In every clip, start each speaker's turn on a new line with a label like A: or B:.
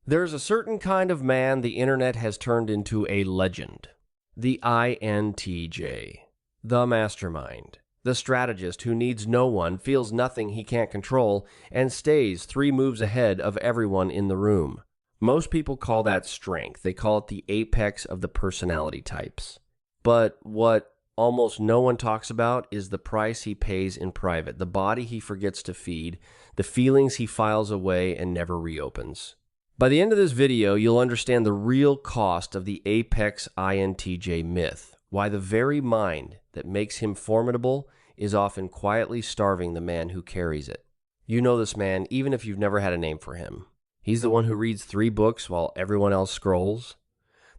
A: There's a certain kind of man the internet has turned into a legend. The INTJ. The mastermind. The strategist who needs no one, feels nothing he can't control, and stays 3 moves ahead of everyone in the room. Most people call that strength. They call it the apex of the personality types. But what almost no one talks about is the price he pays in private, the body he forgets to feed, the feelings he files away and never reopens. By the end of this video, you'll understand the real cost of the apex INTJ myth, why the very mind that makes him formidable is often quietly starving the man who carries it. You know this man even if you've never had a name for him. He's the one who reads 3 books while everyone else scrolls.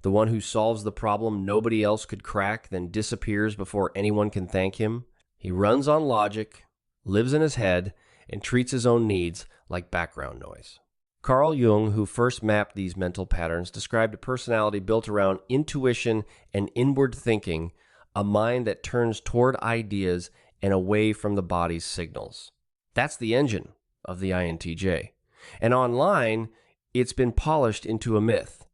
A: The one who solves the problem nobody else could crack, then disappears before anyone can thank him. He runs on logic, lives in his head, and treats his own needs like background noise. Carl Jung, who first mapped these mental patterns, described a personality built around intuition and inward thinking, a mind that turns toward ideas and away from the body's signals. That's the engine of the INTJ. And online, it's been polished into a myth,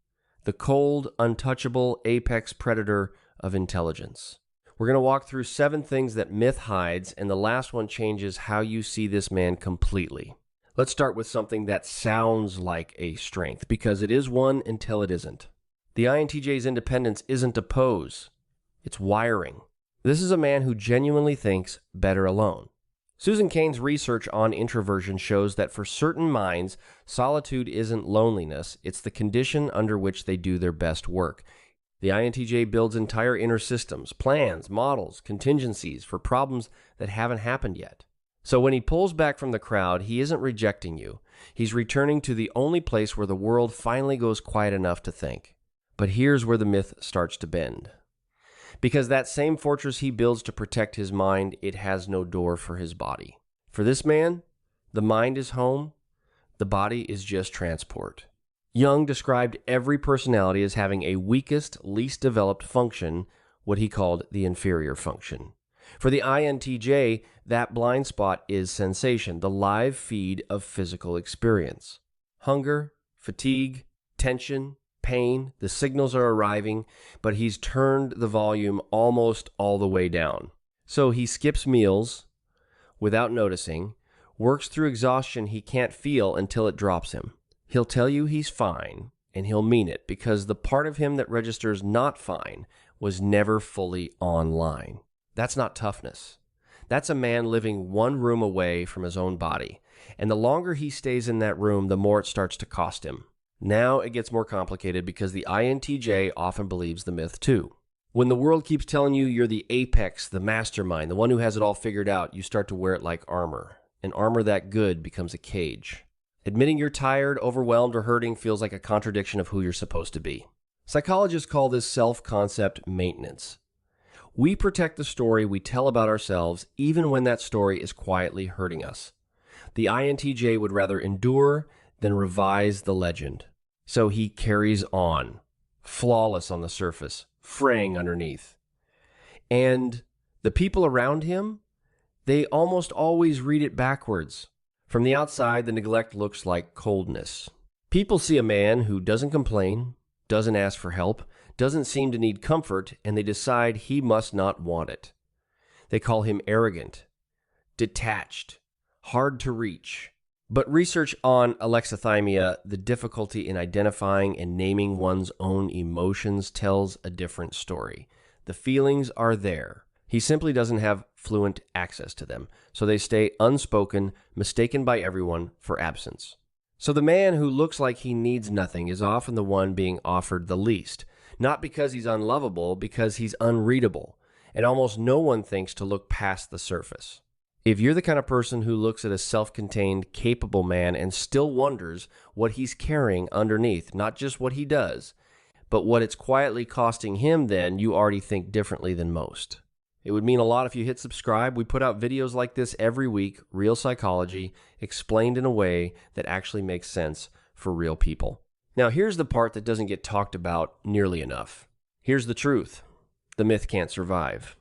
A: the cold, untouchable apex predator of intelligence. We're going to walk through 7 things that myth hides, and the last one changes how you see this man completely. Let's start with something that sounds like a strength, because it is one until it isn't. The INTJ's independence isn't a pose, it's wiring. This is a man who genuinely thinks better alone. Susan Cain's research on introversion shows that for certain minds, solitude isn't loneliness, it's the condition under which they do their best work. The INTJ builds entire inner systems, plans, models, contingencies for problems that haven't happened yet. So when he pulls back from the crowd, he isn't rejecting you. He's returning to the only place where the world finally goes quiet enough to think. But here's where the myth starts to bend. Because that same fortress he builds to protect his mind, it has no door for his body. For this man, the mind is home, the body is just transport. Jung described every personality as having a weakest, least developed function, what he called the inferior function. For the INTJ, that blind spot is sensation, the live feed of physical experience. Hunger, fatigue, tension, pain, the signals are arriving, but he's turned the volume almost all the way down. So he skips meals without noticing, works through exhaustion he can't feel until it drops him. He'll tell you he's fine, and he'll mean it, because the part of him that registers not fine was never fully online. That's not toughness. That's a man living 1 room away from his own body. And the longer he stays in that room, the more it starts to cost him. Now it gets more complicated because the INTJ often believes the myth too. When the world keeps telling you you're the apex, the mastermind, the one who has it all figured out, you start to wear it like armor. And armor that good becomes a cage. Admitting you're tired, overwhelmed, or hurting feels like a contradiction of who you're supposed to be. Psychologists call this self-concept maintenance. We protect the story we tell about ourselves even when that story is quietly hurting us. The INTJ would rather endure than revise the legend. So he carries on, flawless on the surface, fraying underneath. And the people around him, they almost always read it backwards. From the outside, the neglect looks like coldness. People see a man who doesn't complain, doesn't ask for help, doesn't seem to need comfort, and they decide he must not want it. They call him arrogant, detached, hard to reach. But research on alexithymia, the difficulty in identifying and naming one's own emotions, tells a different story. The feelings are there. He simply doesn't have fluent access to them, so they stay unspoken, mistaken by everyone for absence. So the man who looks like he needs nothing is often the one being offered the least. Not because he's unlovable, because he's unreadable, and almost no one thinks to look past the surface. If you're the kind of person who looks at a self-contained, capable man and still wonders what he's carrying underneath, not just what he does, but what it's quietly costing him, then you already think differently than most. It would mean a lot if you hit subscribe. We put out videos like this every week, real psychology, explained in a way that actually makes sense for real people. Now, here's the part that doesn't get talked about nearly enough. Here's the truth. The myth can't survive.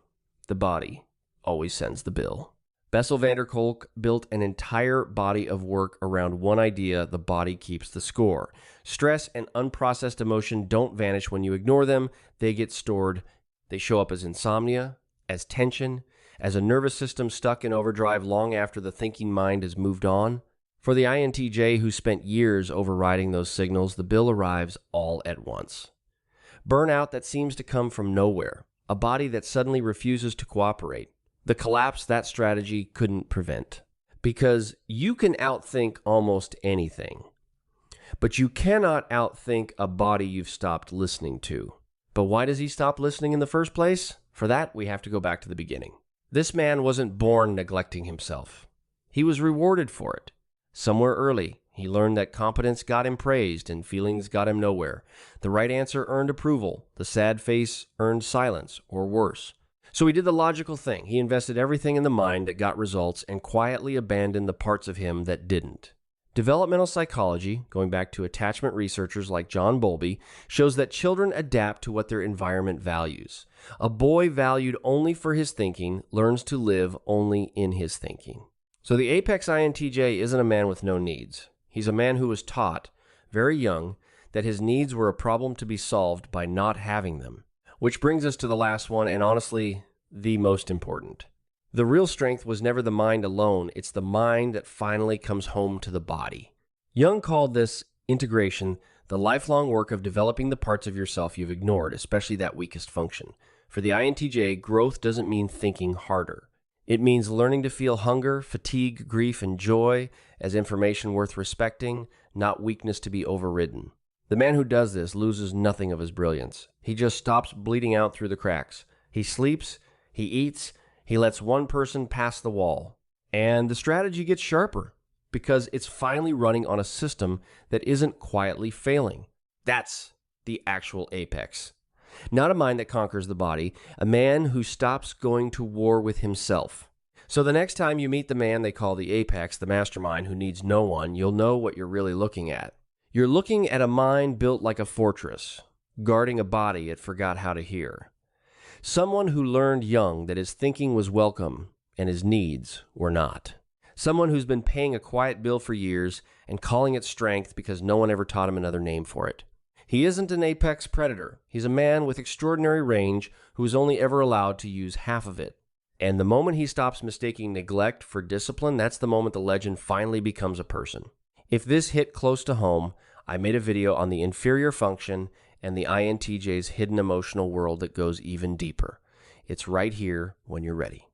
A: The body always sends the bill. Bessel van der Kolk built an entire body of work around one idea: the body keeps the score. Stress and unprocessed emotion don't vanish when you ignore them. They get stored. They show up as insomnia, as tension, as a nervous system stuck in overdrive long after the thinking mind has moved on. For the INTJ who spent years overriding those signals, the bill arrives all at once. Burnout that seems to come from nowhere, a body that suddenly refuses to cooperate. The collapse that strategy couldn't prevent. Because you can outthink almost anything, but you cannot outthink a body you've stopped listening to. But why does he stop listening in the first place? For that, we have to go back to the beginning. This man wasn't born neglecting himself. He was rewarded for it. Somewhere early, he learned that competence got him praised and feelings got him nowhere. The right answer earned approval. The sad face earned silence, or worse. So he did the logical thing. He invested everything in the mind that got results and quietly abandoned the parts of him that didn't. Developmental psychology, going back to attachment researchers like John Bowlby, shows that children adapt to what their environment values. A boy valued only for his thinking learns to live only in his thinking. So the apex INTJ isn't a man with no needs. He's a man who was taught, very young, that his needs were a problem to be solved by not having them. Which brings us to the last one, and honestly, the most important. The real strength was never the mind alone. It's the mind that finally comes home to the body. Jung called this integration the lifelong work of developing the parts of yourself you've ignored, especially that weakest function. For the INTJ, growth doesn't mean thinking harder. It means learning to feel hunger, fatigue, grief, and joy as information worth respecting, not weakness to be overridden. The man who does this loses nothing of his brilliance. He just stops bleeding out through the cracks. He sleeps, he eats, he lets one person pass the wall. And the strategy gets sharper because it's finally running on a system that isn't quietly failing. That's the actual apex. Not a mind that conquers the body, a man who stops going to war with himself. So the next time you meet the man they call the apex, the mastermind who needs no one, you'll know what you're really looking at. You're looking at a mind built like a fortress, guarding a body it forgot how to hear. Someone who learned young that his thinking was welcome and his needs were not. Someone who's been paying a quiet bill for years and calling it strength because no one ever taught him another name for it. He isn't an apex predator. He's a man with extraordinary range who is only ever allowed to use half of it. And the moment he stops mistaking neglect for discipline, that's the moment the legend finally becomes a person. If this hit close to home, I made a video on the inferior function and the INTJ's hidden emotional world that goes even deeper. It's right here when you're ready.